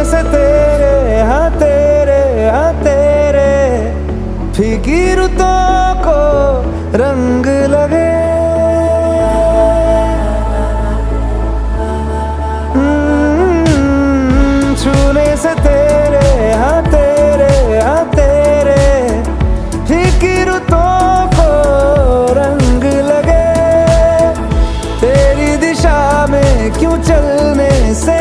से तेरे हाँ तेरे फीकी रुतों को रंग लगे। छूने से तेरे हाँ तेरे फीकी रुतों को रंग लगे। तेरी दिशा में क्यों चलने से